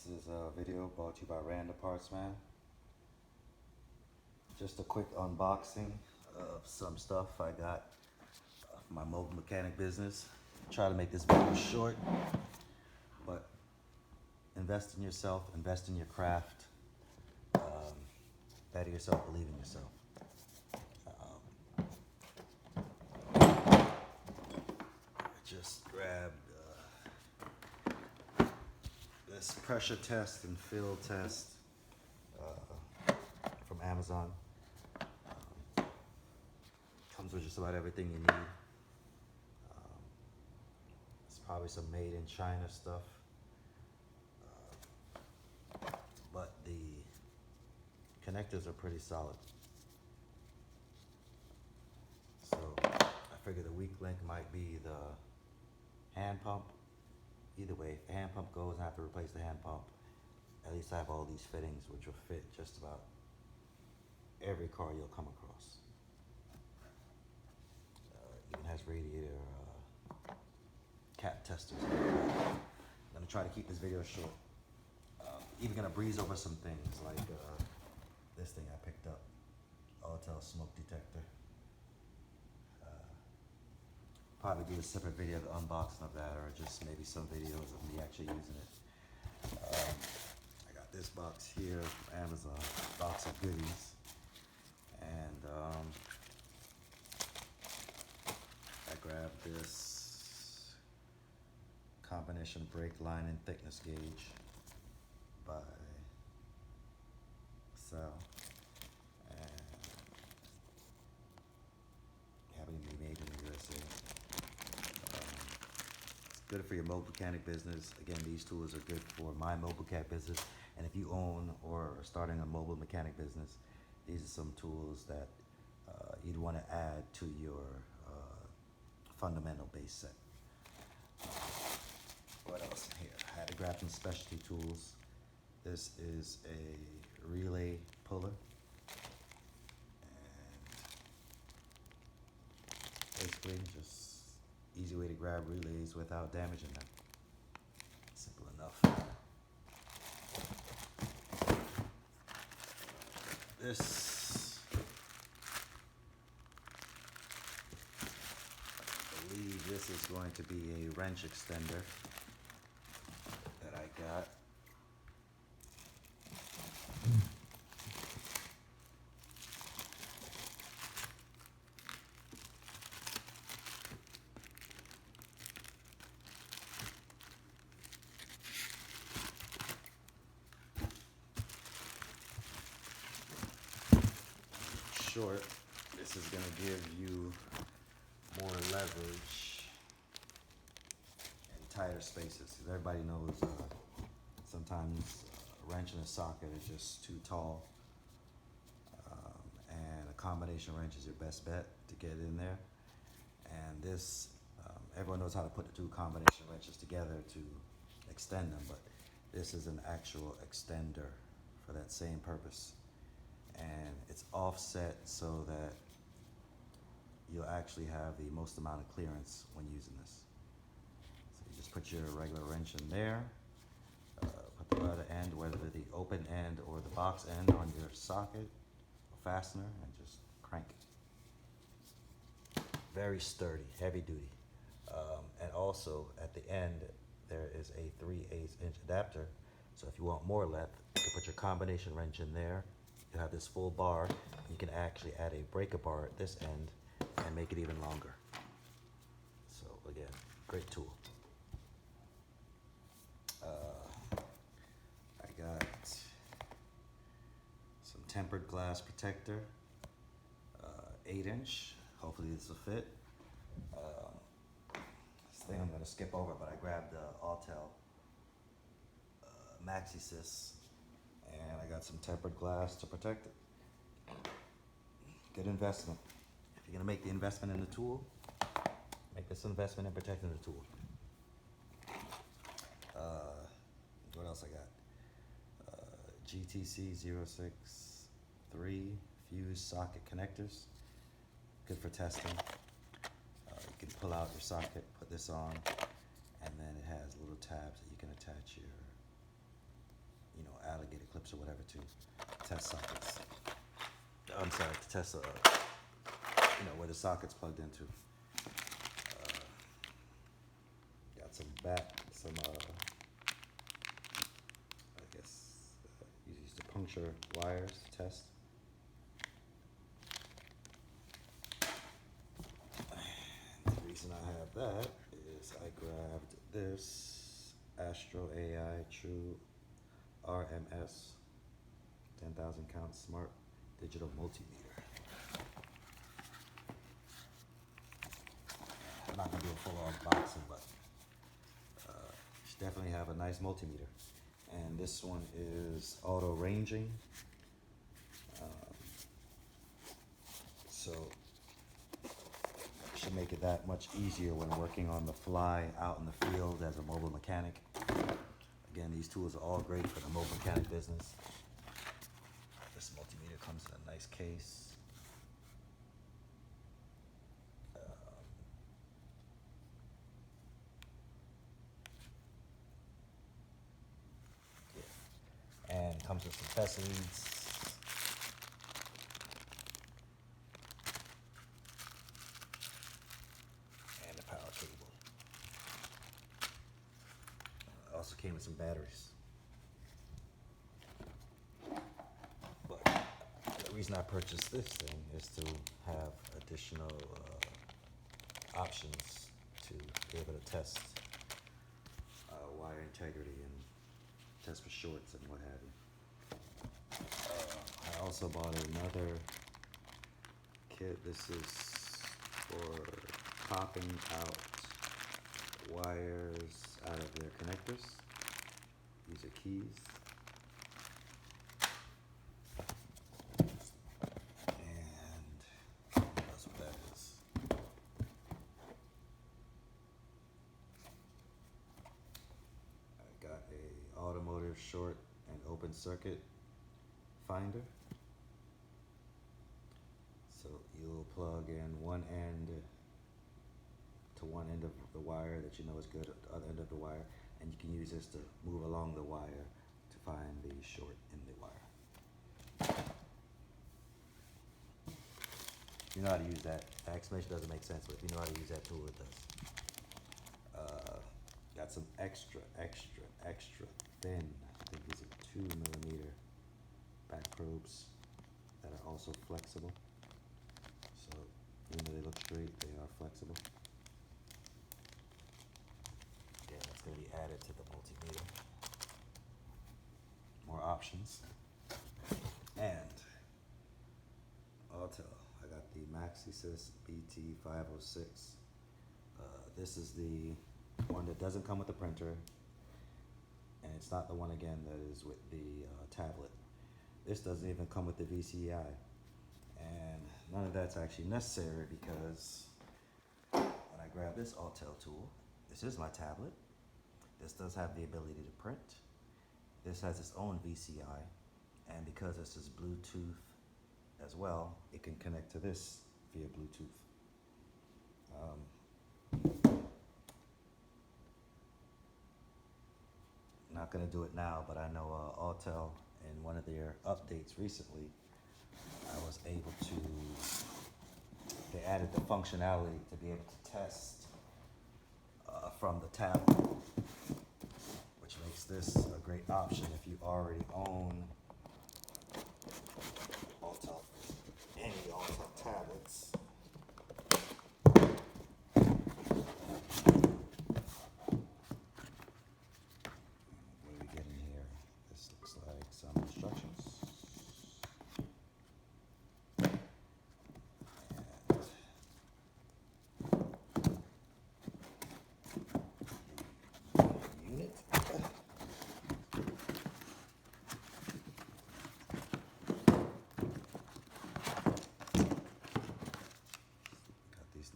This is a video brought to you by Random Parts Man. Just a quick unboxing of some stuff I got for my mobile mechanic business. Try to make this video short, but invest in yourself, invest in your craft, better yourself, believe in yourself. I just grabbed this pressure test and fill test from Amazon. Comes with just about everything you need. It's probably some made in China stuff, but the connectors are pretty solid. So I figure the weak link might be the hand pump. Either way, if the hand pump goes and I have to replace the hand pump, at least I have all these fittings which will fit just about every car you'll come across. Even has radiator cap testers. I'm gonna try to keep this video short. Even gonna breeze over some things like this thing I picked up, Autel smoke detector. Probably do a separate video of the unboxing of that, or just maybe some videos of me actually using it. I got this box here from Amazon, box of goodies, and I grabbed this combination brake line and thickness gauge by Sal, and having to be made in the USA. It's good for your mobile mechanic business. Again, these tools are good for my mobile mechanic business, and if you own or are starting a mobile mechanic business, these are some tools that you'd want to add to your fundamental base set. What else in here? I had to grab some specialty tools. This is a relay puller, and basically just easy way to grab relays without damaging them. Simple enough. This, I believe this is going to be a wrench extender that I got. Short, this is going to give you more leverage in tighter spaces. Everybody knows sometimes a wrench in a socket is just too tall, and a combination wrench is your best bet to get in there. And this, everyone knows how to put the two combination wrenches together to extend them, but this is an actual extender for that same purpose. And it's offset so that you'll actually have the most amount of clearance when using this. So you just put your regular wrench in there, put the other end, whether the open end or the box end, on your socket or fastener, and just crank it. Very sturdy, heavy duty. And also at the end there is a 3/8 inch adapter, so if you want more length, you can put your combination wrench in there. You have this full bar. You can actually add a breaker bar at this end and make it even longer. So again, great tool. I got some tempered glass protector, 8-inch. Hopefully this will fit. This thing I'm going to skip over, but I grabbed the Autel MaxiSys, and I got some tempered glass to protect it. Good investment. If you're gonna make the investment in the tool, make this investment in protecting the tool. What else I got? GTC 063 fuse socket connectors. Good for testing. You can pull out your socket, put this on, and then it has little tabs that you can attach your clamps or whatever to test sockets. I'm sorry, to test where the socket's plugged into. Got some I guess you use to puncture wires to test. And the reason I have that is I grabbed this Astro AI True RMS 10,000 count smart digital multimeter. I'm not gonna do a full unboxing, but should definitely have a nice multimeter. And this one is auto ranging, so should make it that much easier when working on the fly out in the field as a mobile mechanic. Again, these tools are all great for the mobile mechanic business. This multimeter comes in a nice case. And comes with some test leads. And a power cable. Also came with some batteries. But the reason I purchased this thing is to have additional options to be able to test wire integrity and test for shorts and what have you. I also bought another kit. This is for popping out wires out of their connectors. These are keys. And that's what that is. I got a automotive short and open circuit finder. So you'll plug in one end to one end of the wire that you know is good at the other end of the wire, and you can use this to move along the wire to find the short in the wire. If you know how to use that, the explanation doesn't make sense, but if you know how to use that tool, it does. Got some extra thin, I think these are 2mm back probes that are also flexible. So even though they look straight, they are flexible. Again, that's going to be added to the multimeter. More options. And Autel, I got the Maxisys BT506. This is the one that doesn't come with the printer, and it's not the one again that is with the tablet. This doesn't even come with the VCI, and none of that's actually necessary because when I grab this Autel tool, this is my tablet. This does have the ability to print. This has its own VCI, and because this is Bluetooth as well, it can connect to this via Bluetooth. Not going to do it now, but I know Autel in one of their updates recently, I was able to, they added the functionality to be able to test from the tablet, which makes this a great option if you already own Autel, any Autel tablets.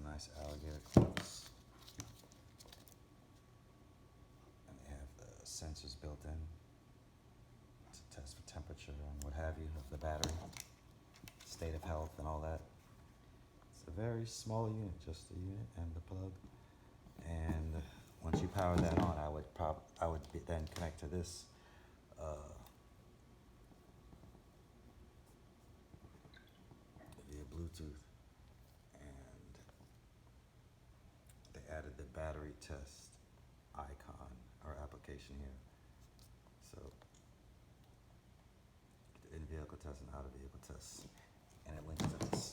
Nice alligator clips, and they have the sensors built in to test for temperature and what have you of the battery, state of health and all that. It's a very small unit, just the unit and the plug, and once you power that on, I would then connect to this Bluetooth, and they added the battery test icon or application here. So in-vehicle test and out-of-vehicle test, and it links to this.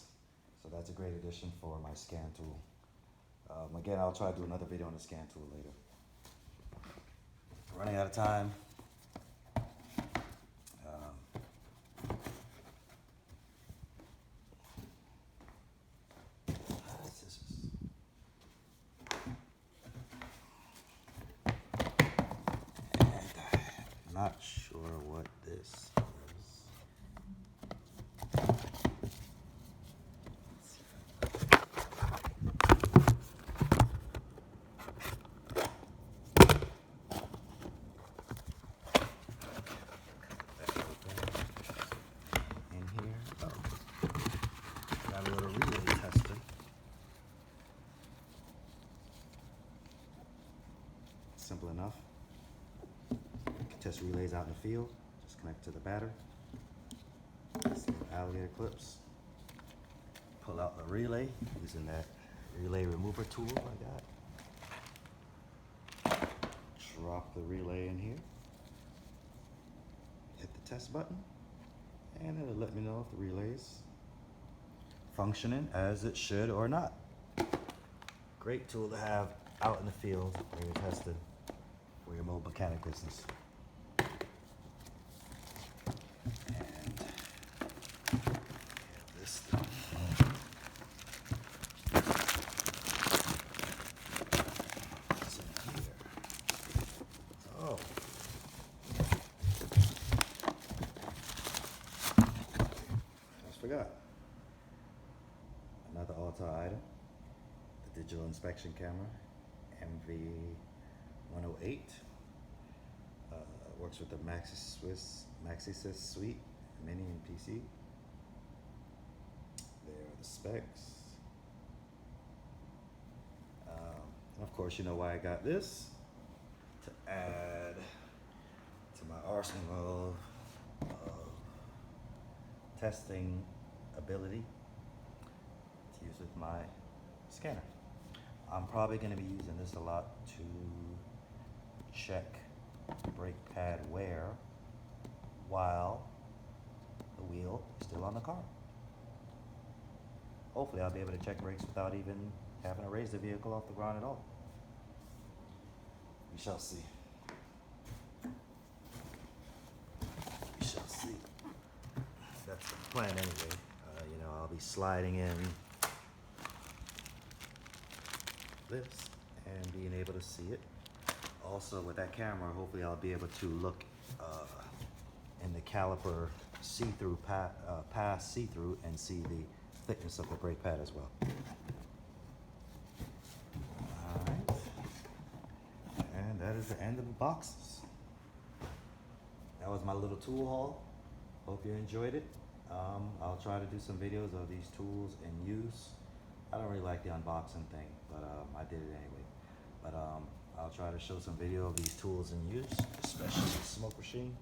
So that's a great addition for my scan tool. Again, I'll try to do another video on the scan tool later. Running out of time. Scissors. And I'm not sure what this is. Simple enough. You can test relays out in the field. Just connect to the battery. Some alligator clips. Pull out the relay using that relay remover tool I got. Drop the relay in here. Hit the test button, and it'll let me know if the relay's functioning as it should or not. Great tool to have out in the field when you're testing for your mobile mechanic business. And this stuff. What's in here? Oh. I forgot. Another Alta item. The digital inspection camera. MV108 works with the MaxiSys suite, Mini and PC. There are the specs. And of course, you know why I got this? To add to my arsenal of testing ability to use with my scanner. I'm probably going to be using this a lot to check brake pad wear while the wheel is still on the car. Hopefully I'll be able to check brakes without even having to raise the vehicle off the ground at all. We shall see. We shall see. That's the plan anyway. I'll be sliding in this and being able to see it. Also with that camera, hopefully I'll be able to look in the caliper see-through pass see-through and see the thickness of the brake pad as well. Alright. And that is the end of the boxes. That was my little tool haul. Hope you enjoyed it. I'll try to do some videos of these tools in use. I don't really like the unboxing thing, but I did it anyway. But I'll try to show some video of these tools in use, especially the smoke machine.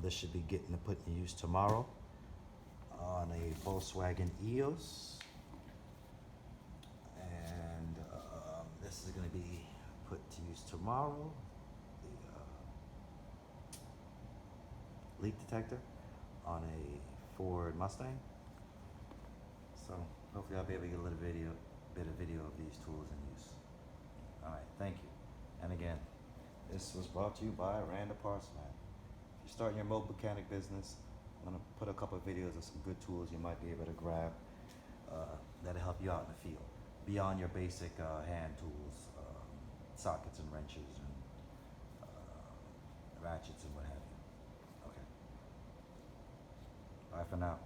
This should be getting to put in use tomorrow on a Volkswagen EOS. And this is going to be put to use tomorrow. The leak detector on a Ford Mustang. So hopefully I'll be able to get a little bit of video of these tools in use. All right, thank you. And again, this was brought to you by Randa Parts Man. If you're starting your mobile mechanic business, I'm gonna put a couple of videos of some good tools you might be able to grab that'll help you out in the field, beyond your basic hand tools, sockets and wrenches and ratchets and what have you. Okay. Bye for now.